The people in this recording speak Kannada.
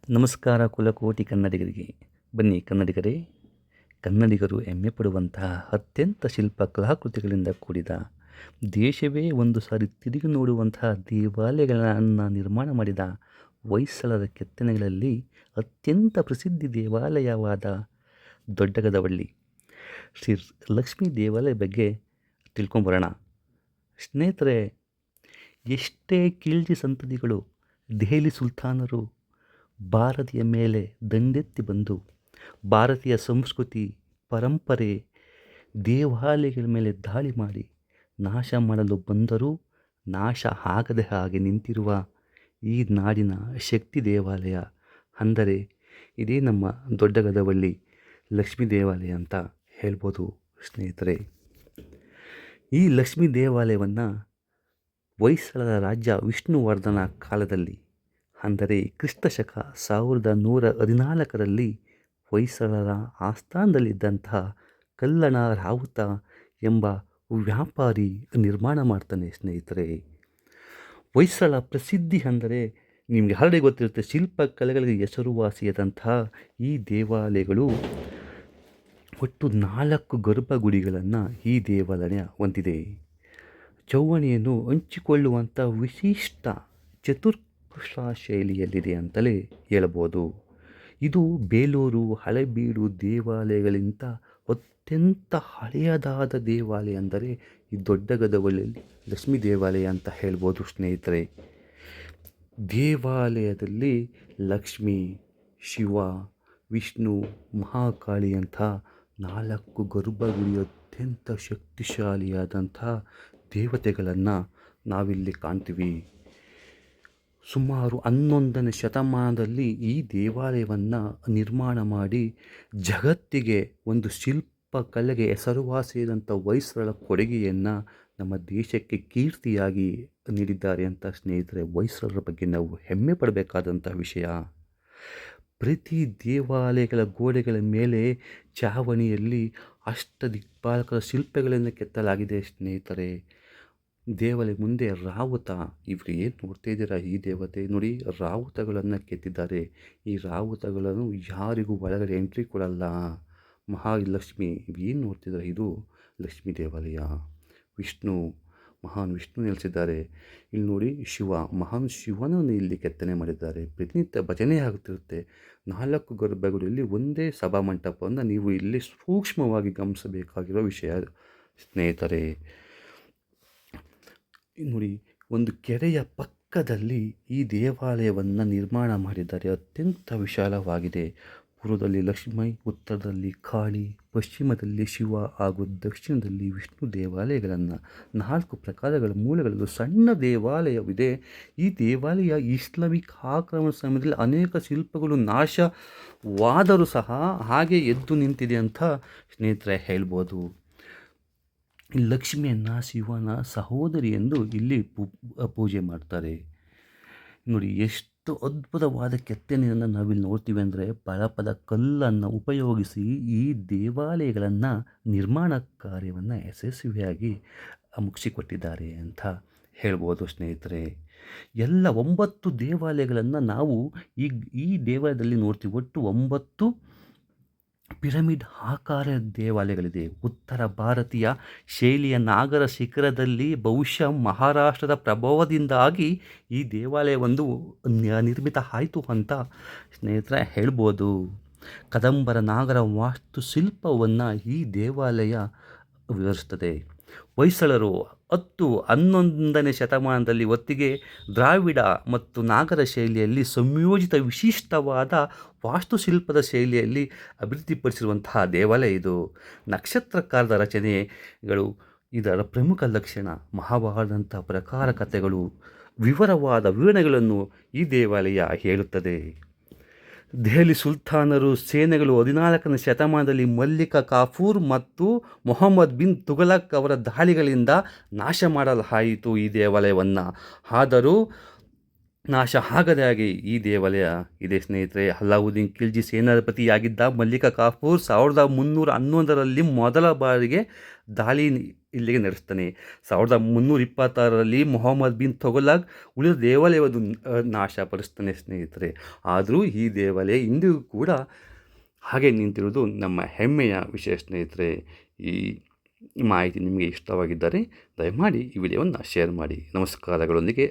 ನಮಸ್ಕಾರ ಕುಲಕೋಟಿ ಕನ್ನಡಿಗರಿಗೆ. ಬನ್ನಿ ಕನ್ನಡಿಗರೇ, ಕನ್ನಡಿಗರು ಹೆಮ್ಮೆ ಪಡುವಂತಹ ಅತ್ಯಂತ ಶಿಲ್ಪ ಕಲಾಕೃತಿಗಳಿಂದ ಕೂಡಿದ, ದೇಶವೇ ಒಂದು ಸಾರಿ ತಿರುಗಿ ನೋಡುವಂತಹ ದೇವಾಲಯಗಳನ್ನು ನಿರ್ಮಾಣ ಮಾಡಿದ ಹೊಯ್ಸಳರ ಕೆತ್ತನೆಗಳಲ್ಲಿ ಅತ್ಯಂತ ಪ್ರಸಿದ್ಧಿ ದೇವಾಲಯವಾದ ದೊಡ್ಡಗದವಳ್ಳಿ ಶ್ರೀ ಲಕ್ಷ್ಮೀ ದೇವಾಲಯ ಬಗ್ಗೆ ತಿಳ್ಕೊಂಬರೋಣ. ಸ್ನೇಹಿತರೆ, ಎಷ್ಟೇ ಕೀಳ್ಜಿ ಸಂತತಿಗಳು ದೆಹಲಿ ಸುಲ್ತಾನರು ಭಾರತೀಯ ಮೇಲೆ ದಂಡೆತ್ತಿ ಬಂದು ಭಾರತೀಯ ಸಂಸ್ಕೃತಿ, ಪರಂಪರೆ, ದೇವಾಲಯಗಳ ಮೇಲೆ ದಾಳಿ ಮಾಡಿ ನಾಶ ಮಾಡಲು ಬಂದರೂ ನಾಶ ಆಗದೆ ಹಾಗೆ ನಿಂತಿರುವ ಈ ನಾಡಿನ ಶಕ್ತಿ ದೇವಾಲಯ ಅಂದರೆ ಇದೇ ನಮ್ಮ ದೊಡ್ಡಗದವಳ್ಳಿ ಲಕ್ಷ್ಮೀ ದೇವಾಲಯ ಅಂತ ಹೇಳ್ಬೋದು. ಸ್ನೇಹಿತರೆ, ಈ ಲಕ್ಷ್ಮೀ ದೇವಾಲಯವನ್ನು ಹೊಯ್ಸಳರ ರಾಜ ವಿಷ್ಣುವರ್ಧನ ಕಾಲದಲ್ಲಿ ಅಂದರೆ ಕ್ರಿಸ್ತಶಕ 1114ರಲ್ಲಿ ಹೊಯ್ಸಳರ ಆಸ್ಥಾನದಲ್ಲಿದ್ದಂತಹ ಕಲ್ಲಣ ರಾವುತ ಎಂಬ ವ್ಯಾಪಾರಿ ನಿರ್ಮಾಣ ಮಾಡ್ತಾನೆ. ಸ್ನೇಹಿತರೆ, ಹೊಯ್ಸಳ ಪ್ರಸಿದ್ಧಿ ಅಂದರೆ ನಿಮಗೆ ಆಲ್ರೆಡಿ ಗೊತ್ತಿರುತ್ತೆ. ಶಿಲ್ಪಕಲೆಗಳಿಗೆ ಹೆಸರುವಾಸಿಯಾದಂತಹ ಈ ದೇವಾಲಯಗಳು ಒಟ್ಟು 4 ಗರ್ಭಗುಡಿಗಳನ್ನು ಈ ದೇವಾಲಯ ಹೊಂದಿದೆ. ಚೌವಣಿಯನ್ನು ಹಂಚಿಕೊಳ್ಳುವಂಥ ವಿಶಿಷ್ಟ ಚತುರ್ಪುಷ ಶೈಲಿಯಲ್ಲಿದೆ ಅಂತಲೇ ಹೇಳಬಹುದು. ಇದು ಬೇಲೂರು, ಹಳೆಬೀಡು ದೇವಾಲಯಗಳಿಗಿಂತ ಅತ್ಯಂತ ಹಳೆಯದಾದ ದೇವಾಲಯ ಅಂದರೆ ಈ ದೊಡ್ಡಗದವಳ್ಳಿಯಲ್ಲಿ ಲಕ್ಷ್ಮೀ ದೇವಾಲಯ ಅಂತ ಹೇಳ್ಬೋದು. ಸ್ನೇಹಿತರೆ, ದೇವಾಲಯದಲ್ಲಿ ಲಕ್ಷ್ಮಿ, ಶಿವ, ವಿಷ್ಣು, ಮಹಾಕಾಳಿ ಅಂತ 4 ಗರ್ಭಗುಡಿ ಅತ್ಯಂತ ಶಕ್ತಿಶಾಲಿಯಾದಂಥ ದೇವತೆಗಳನ್ನು ನಾವಿಲ್ಲಿ ಕಾಣ್ತೀವಿ. ಸುಮಾರು 11ನೇ ಶತಮಾನದಲ್ಲಿ ಈ ದೇವಾಲಯವನ್ನು ನಿರ್ಮಾಣ ಮಾಡಿ ಜಗತ್ತಿಗೆ ಒಂದು ಶಿಲ್ಪಕಲೆಗೆ ಹೆಸರುವಾಸಿಯಾದಂಥ ಹೊಯ್ಸಳರ ಕೊಡುಗೆಯನ್ನು ನಮ್ಮ ದೇಶಕ್ಕೆ ಕೀರ್ತಿಯಾಗಿ ನೀಡಿದ್ದಾರೆ ಅಂತ ಸ್ನೇಹಿತರೆ, ಹೊಯ್ಸಳರ ಬಗ್ಗೆ ನಾವು ಹೆಮ್ಮೆ ಪಡಬೇಕಾದಂಥ ವಿಷಯ. ಪ್ರತಿ ದೇವಾಲಯಗಳ ಗೋಡೆಗಳ ಮೇಲೆ ಚಾವಣಿಯಲ್ಲಿ ಅಷ್ಟದಿಕ್ಪಾಲಕರ ಶಿಲ್ಪಗಳನ್ನು ಕೆತ್ತಲಾಗಿದೆ. ಸ್ನೇಹಿತರೆ, ದೇವಾಲಯ ಮುಂದೆ ರಾವುತ, ಇವರು ಏನು ನೋಡ್ತಾ ಇದ್ದೀರಾ, ಈ ದೇವತೆ ನೋಡಿ ರಾವುತಗಳನ್ನು ಕೆತ್ತಿದ್ದಾರೆ. ಈ ರಾವುತಗಳನ್ನು ಯಾರಿಗೂ ಒಳಗಡೆ ಎಂಟ್ರಿ ಕೊಡಲ್ಲ. ಮಹಾಲಕ್ಷ್ಮಿ, ಏನು ನೋಡ್ತಿದ್ದಾರೆ, ಇದು ಲಕ್ಷ್ಮೀ ದೇವಾಲಯ. ವಿಷ್ಣು, ಮಹಾನ್ ವಿಷ್ಣು ನೆಲೆಸಿದ್ದಾರೆ. ಇಲ್ಲಿ ನೋಡಿ ಶಿವ, ಮಹಾನ್ ಶಿವನನ್ನು ಇಲ್ಲಿ ಕೆತ್ತನೆ ಮಾಡಿದ್ದಾರೆ. ಪ್ರತಿನಿತ್ಯ ಭಜನೆ ಆಗುತ್ತಿರುತ್ತೆ. 4 ಗರ್ಭಗುಡಿಯಲ್ಲಿ ಒಂದೇ ಸಭಾಮಂಟಪವನ್ನು ನೀವು ಇಲ್ಲಿ ಸೂಕ್ಷ್ಮವಾಗಿ ಗಮನಿಸಬೇಕಾಗಿರೋ ವಿಷಯ. ಸ್ನೇಹಿತರೆ, ನೋಡಿ, ಒಂದು ಕೆರೆಯ ಪಕ್ಕದಲ್ಲಿ ಈ ದೇವಾಲಯವನ್ನು ನಿರ್ಮಾಣ ಮಾಡಿದ್ದಾರೆ. ಅತ್ಯಂತ ವಿಶಾಲವಾಗಿದೆ. ಪೂರ್ವದಲ್ಲಿ ಲಕ್ಷ್ಮಿ, ಉತ್ತರದಲ್ಲಿ ಕಾಳಿ, ಪಶ್ಚಿಮದಲ್ಲಿ ಶಿವ ಹಾಗೂ ದಕ್ಷಿಣದಲ್ಲಿ ವಿಷ್ಣು ದೇವಾಲಯಗಳನ್ನು 4 ಪ್ರಕಾರಗಳ ಮೂಲೆಗಳಲ್ಲೂ ಸಣ್ಣ ದೇವಾಲಯವಿದೆ. ಈ ದೇವಾಲಯ ಇಸ್ಲಾಮಿಕ್ ಆಕ್ರಮಣ ಸಮಯದಲ್ಲಿ ಅನೇಕ ಶಿಲ್ಪಗಳು ನಾಶವಾದರೂ ಸಹ ಹಾಗೆ ಎದ್ದು ನಿಂತಿದೆ ಅಂತ ಸ್ನೇಹಿತರೆ ಹೇಳ್ಬೋದು. ಲಕ್ಷ್ಮಿಯನ್ನು ಶಿವನ ಸಹೋದರಿ ಎಂದು ಇಲ್ಲಿ ಪೂಜೆ ಮಾಡ್ತಾರೆ. ನೋಡಿ, ಎಷ್ಟು ಅದ್ಭುತವಾದ ಕೆತ್ತನೆಯನ್ನು ನಾವಿಲ್ಲಿ ನೋಡ್ತೀವಿ ಅಂದರೆ ಪದ ಕಲ್ಲನ್ನು ಉಪಯೋಗಿಸಿ ಈ ದೇವಾಲಯಗಳನ್ನು ನಿರ್ಮಾಣ ಕಾರ್ಯವನ್ನು ಯಶಸ್ವಿಯಾಗಿ ಮುಗಿಸಿಕೊಟ್ಟಿದ್ದಾರೆ ಅಂತ ಹೇಳ್ಬೋದು. ಸ್ನೇಹಿತರೆ, ಎಲ್ಲ 9 ದೇವಾಲಯಗಳನ್ನು ನಾವು ಈ ದೇವಾಲಯದಲ್ಲಿ ನೋಡ್ತೀವಿ. ಒಟ್ಟು 9 ಪಿರಮಿಡ್ ಆಕಾರ ದೇವಾಲಯಗಳಿದೆ. ಉತ್ತರ ಭಾರತೀಯ ಶೈಲಿಯ ನಾಗರ ಶಿಖರದಲ್ಲಿ ಬಹುಶಃ ಮಹಾರಾಷ್ಟ್ರದ ಪ್ರಭಾವದಿಂದಾಗಿ ಈ ದೇವಾಲಯ ಒಂದು ನಿರ್ಮಿತ ಆಯಿತು ಅಂತ ಸ್ನೇಹಿತರೆ ಹೇಳ್ಬೋದು. ಕದಂಬರ ನಾಗರ ವಾಸ್ತುಶಿಲ್ಪವನ್ನು ಈ ದೇವಾಲಯ ವಿವರಿಸ್ತದೆ. ಹೊಯ್ಸಳರು 10-11ನೇ ಶತಮಾನದಲ್ಲಿ ಒತ್ತಿಗೆ ದ್ರಾವಿಡ ಮತ್ತು ನಾಗರ ಶೈಲಿಯಲ್ಲಿ ಸಂಯೋಜಿತ ವಿಶಿಷ್ಟವಾದ ವಾಸ್ತುಶಿಲ್ಪದ ಶೈಲಿಯಲ್ಲಿ ಅಭಿವೃದ್ಧಿಪಡಿಸಿರುವಂತಹ ದೇವಾಲಯ ಇದು. ನಕ್ಷತ್ರಾಕಾರದ ರಚನೆಗಳು ಇದರ ಪ್ರಮುಖ ಲಕ್ಷಣ. ಮಹಾಭಾರತದಂಥ ಪ್ರಕಾರ ಕಥೆಗಳು, ವಿವರವಾದ ವಿವರಣೆಗಳನ್ನು ಈ ದೇವಾಲಯ ಹೇಳುತ್ತದೆ. ದೆಹಲಿ ಸುಲ್ತಾನರು ಸೇನೆಗಳು 14ನೇ ಶತಮಾನದಲ್ಲಿ ಮಲ್ಲಿಕ ಕಾಫೂರ್ ಮತ್ತು ಮೊಹಮ್ಮದ್ ಬಿನ್ ತುಘಲಕ್ ಅವರ ದಾಳಿಗಳಿಂದ ನಾಶ ಮಾಡಲಾಯಿತು ಈ ದೇವಾಲಯವನ್ನು. ಆದರೂ ನಾಶ ಆಗದೆ ಹಾಗೆ ಈ ದೇವಾಲಯ ಇದೆ. ಸ್ನೇಹಿತರೆ, ಅಲ್ಲಾವುದ್ದೀನ್ ಖಿಲ್ಜಿ ಸೇನಾಧಿಪತಿಯಾಗಿದ್ದ ಮಲ್ಲಿಕ ಕಾಫೂರ್ 1311ರಲ್ಲಿ ಮೊದಲ ಬಾರಿಗೆ ದಾಳಿ ಇಲ್ಲಿಗೆ ನಡೆಸ್ತಾನೆ. 1326ರಲ್ಲಿ ಮೊಹಮ್ಮದ್ ಬಿನ್ ತೊಗೊಲಾಗ್ ಉಳಿದ ದೇವಾಲಯವನ್ನು ನಾಶಪಡಿಸ್ತಾನೆ ಸ್ನೇಹಿತರೆ. ಆದರೂ ಈ ದೇವಾಲಯ ಇಂದಿಗೂ ಕೂಡ ಹಾಗೆ ನಿಂತಿರುವುದು ನಮ್ಮ ಹೆಮ್ಮೆಯ ವಿಷಯ ಸ್ನೇಹಿತರೆ. ಈ ಮಾಹಿತಿ ನಿಮಗೆ ಇಷ್ಟವಾಗಿದ್ದರೆ ದಯಮಾಡಿ ಈ ವಿಡಿಯೋವನ್ನು ಶೇರ್ ಮಾಡಿ. ನಮಸ್ಕಾರಗಳೊಂದಿಗೆ